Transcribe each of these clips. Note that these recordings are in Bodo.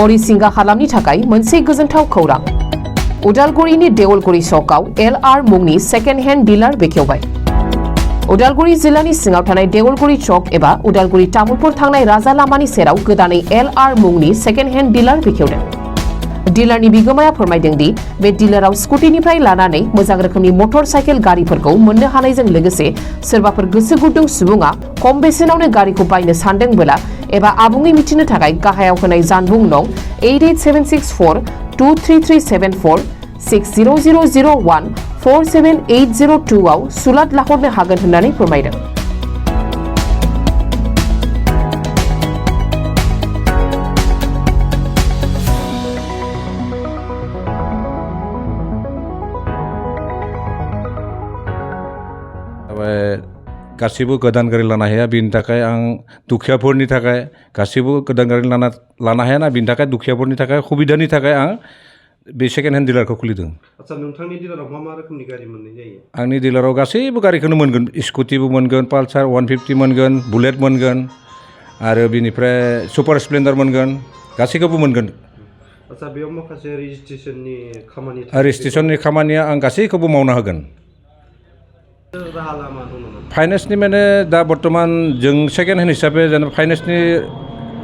हरिसिंगा हालामनि थाखाय मोनसे गोजोनथाव खौरां उदालगुरिनि देवलगुरि सकआव LR मुंनि सेकेन्ड हेन्ड डिलार बेखेवबाय। उदालगुरि जिल्लानि सिङाव थानाय देवलगुरि चक एबा उदालगुरि तामुलपुर थांनाय राजा लामानि सेराव गोदानै LR मुंनि सेकेन्ड हेन्ड डिलार बेखेवदों। डिलारनि बिगोमाया फोरमायदों दि बे डिलाराव स्कुटिनिफ्राय लानानै मोजां रोखोमनि मटर साइकेल गारिफोरखौ मोननो हानायजों लोगोसे सोरबाफोर गोसो गुदुं सुबुङा खम बेसेनावनो गारिखौ बायनो सानदोंबोला एबा आबुङै मिथिनो थाखाय गाहायाव होनाय जानबुं नं 8876423374 60001 47802 आव सुलाद लाहरनो हागोन होननानै फोरमायदों। गासिबो गोदान गारि लानो हाया बेनि थाखाय आं दुखियाफोरनि थाखाय गासिबो गोदान गारि लानो हाया ना बेनि थाखाय दुखियाफोरनि थाखाय सुबिदानि थाखाय आं बे सेकेन्ड हेन्ड डिलारखौ खुलिदों। आच्छा नोंथांनि डिलाराव मा रोखोमनि गारि मोननाय जायो? आंनि डिलाराव गासैबो गारिखौनो मोनगोन स्कुटिबो मोनगोन पालसार 150 मोनगोन बुलेट मोनगोन आरो बिनिफ्राय सुपार स्प्लेन्डार मोनगोन गासैखौबो मोनगोन। आच्छा बेयाव माखासे रेजिस्ट्रेसननि खामानिया आं गासैखौबो मावना होगोन। राहा लामा दं नामा? फाइनेन्सनि माने दा बर्तमान जों सेकेन्ड हेन्ड हिसाबै जेनेबा फाइनेन्सनि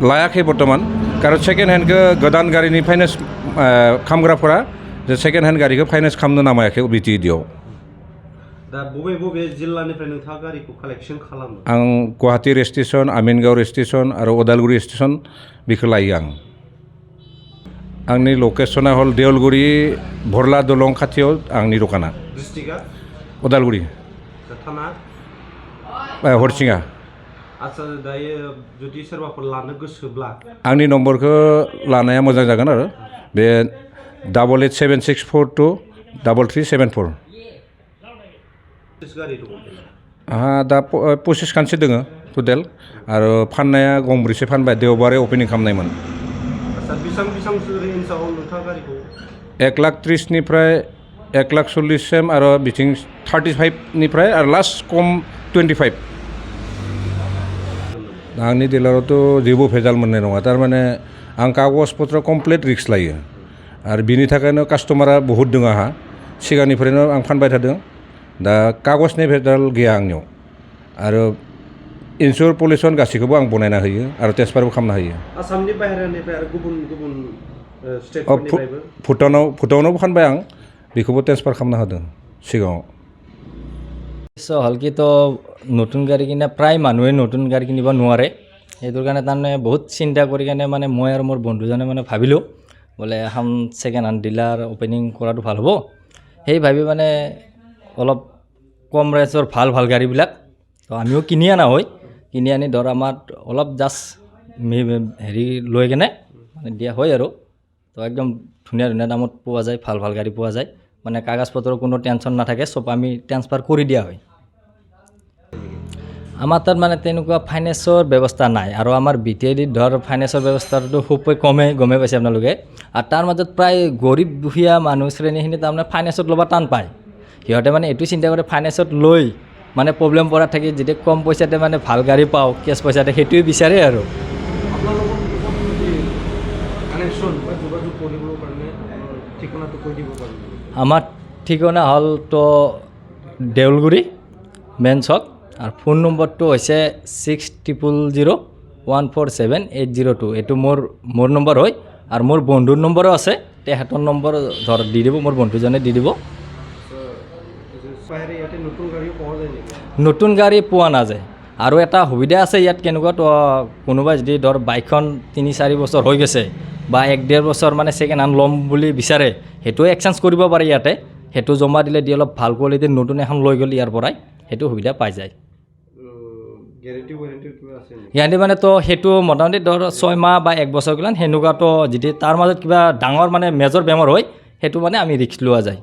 लायाखै बर्तमान कारण सेकेन्ड हेन्डखौ गोदान गारिनि फाइनेन्स खामग्राफोरा जे सेकेन्ड हेन्ड गारिखौ फाइनेन्स खालामनो नामायाखै बिटिएडिआव। दा बबे जिल्लानिफ्राय नोंथाङा गारिखौ कालेक्सन खालामो? आं गुवाहाटी रेजिस्ट्रेसन आमिनगाव रेजिस्ट्रेसन आरो उदालगुरि रेजिस्ट्रेसन बेखौ लायो आं। आंनि लकेसना हल देवलगुरि भरला दलं खाथियाव आंनि दखाना। डिस्ट्रिक्टआ? उदालगुरि। थाना? हरसिङा। आच्छा दायो जुदि सोरबाफोर लानो गोसोब्ला आंनि नम्बरखौ लानाया मोजां जागोन आरो बे 8876423374। आंहा दा 25 खानसो दोङो टटेल आरो फाननाया गंब्रैसो फानबाय देवबारै अपेनिं खालामनायमोन। आच्छा बेसेबांसो रेन्जआव नोंथाङा गारिखौ? 1,30,000 निफ्राय 1,40,000 सिम आरो बिथिं 35 निफ्राय आरो लास्ट कम 25। आंनि डिलारावथ' जेबो भेजाल मोननाय नङा थारमाने आं कागज पत्र कमप्लिट रिक्स लायो आरो बिनि थाखायनो कास्टमारा बहुत दङ आंहा सिगांनिफ्रायनो आं फानबाय थादों दा कागजनि भेजाल गैया आंनियाव आरो इन्सुर पलिउसन गासैखौबो आं बनायना होयो आरो टेस्टफोरबो खालामना होयो। आसामनि बाहेरानिफ्राय आरो गुबुन स्टेटफोरनिफ्रायबो भुटानावबो फानबाय आं बेखौबो ट्रेन्सफार खालामना होदों सिगाङाव। হলকি তো নতুন গাড়ী কিনা প্ৰায় মানুহে নতুন গাড়ী কিনিব নোৱাৰে সেইটোৰ কাৰণে তাৰমানে বহুত চিন্তা কৰি কেনে মানে মই আৰু মোৰ বন্ধুজনে মানে ভাবিলোঁ বোলে এখন ছেকেণ্ড হেণ্ড ডিলাৰ অপেনিং কৰাটো ভাল হ'ব। সেই ভাবি মানে অলপ কম ৰেঞ্জৰ ভাল গাড়ীবিলাক তো আমিও কিনি অনা হয় কিনি আনি ধৰ আমাৰ অলপ জাষ্ট হেৰি লৈ কেনে মানে দিয়া হয় আৰু তো একদম ধুনীয়া দামত পোৱা যায় ভাল গাড়ী পোৱা যায় মানে কাগজ পত্ৰৰ কোনো টেনশ্যন নাথাকে চব আমি ট্ৰান্সফাৰ কৰি দিয়া হয়। আমাৰ তাত মানে তেনেকুৱা ফাইনেন্সৰ ব্যৱস্থা নাই আৰু আমাৰ বিটিএডিত ধৰ ফাইনেন্সৰ ব্যৱস্থাটো খুবেই গমে পাইছে আপোনালোকে আৰু তাৰ মাজত প্ৰায় গৰীব দুখীয়া মানুহ শ্ৰেণীখিনি তাৰমানে ফাইনেন্সত ল'ব টান পায়। সিহঁতে মানে এইটো চিন্তা কৰে ফাইনেন্সত লৈ মানে প্ৰব্লেম পৰা থাকি যেতিয়া কম পইচাতে মানে ভাল গাড়ী পাওঁ কেছ পইচাতে সেইটোৱে বিচাৰে আৰু। আমার ঠিকনা হল তো দেউলগুৰি মেইন চক আর ফোন নম্বরটো হয়েছে 60000147,802 এইটো মোর নম্বর হয় আর মোর বন্ধুর নম্বরও আছে তেহেঁতৰ নম্বৰ ধর দি দিব মোর বন্ধুজনে দি দিব। নতুন গাড়ী পোৱা নাযায় আৰু এটা সুবিধা আছে ইয়াত কেনেকুৱা তো কোনোবাই যদি ধৰ বাইকখন 3-4 বছৰ হৈ গৈছে বা 1-1.5 বছৰ মানে ছেকেণ্ড হেণ্ড ল'ম বুলি বিচাৰে সেইটো এক্সচেঞ্জ কৰিব পাৰে ইয়াতে সেইটো জমা দিলে দি অলপ ভাল কোৱালিটিৰ নতুন এখন লৈ গ'ল ইয়াৰ পৰাই সেইটো সুবিধা পাই যায়। গ্যাৰাণ্টি মানে তো সেইটো মোটামুটি ধৰ 6 মাহ বা 1 বছৰ গ'লে সেনেকুৱাতো যদি তাৰ মাজত কিবা ডাঙৰ মানে মেজৰ বেমাৰ হয় সেইটো মানে আমি ৰিস্ক লোৱা যায়।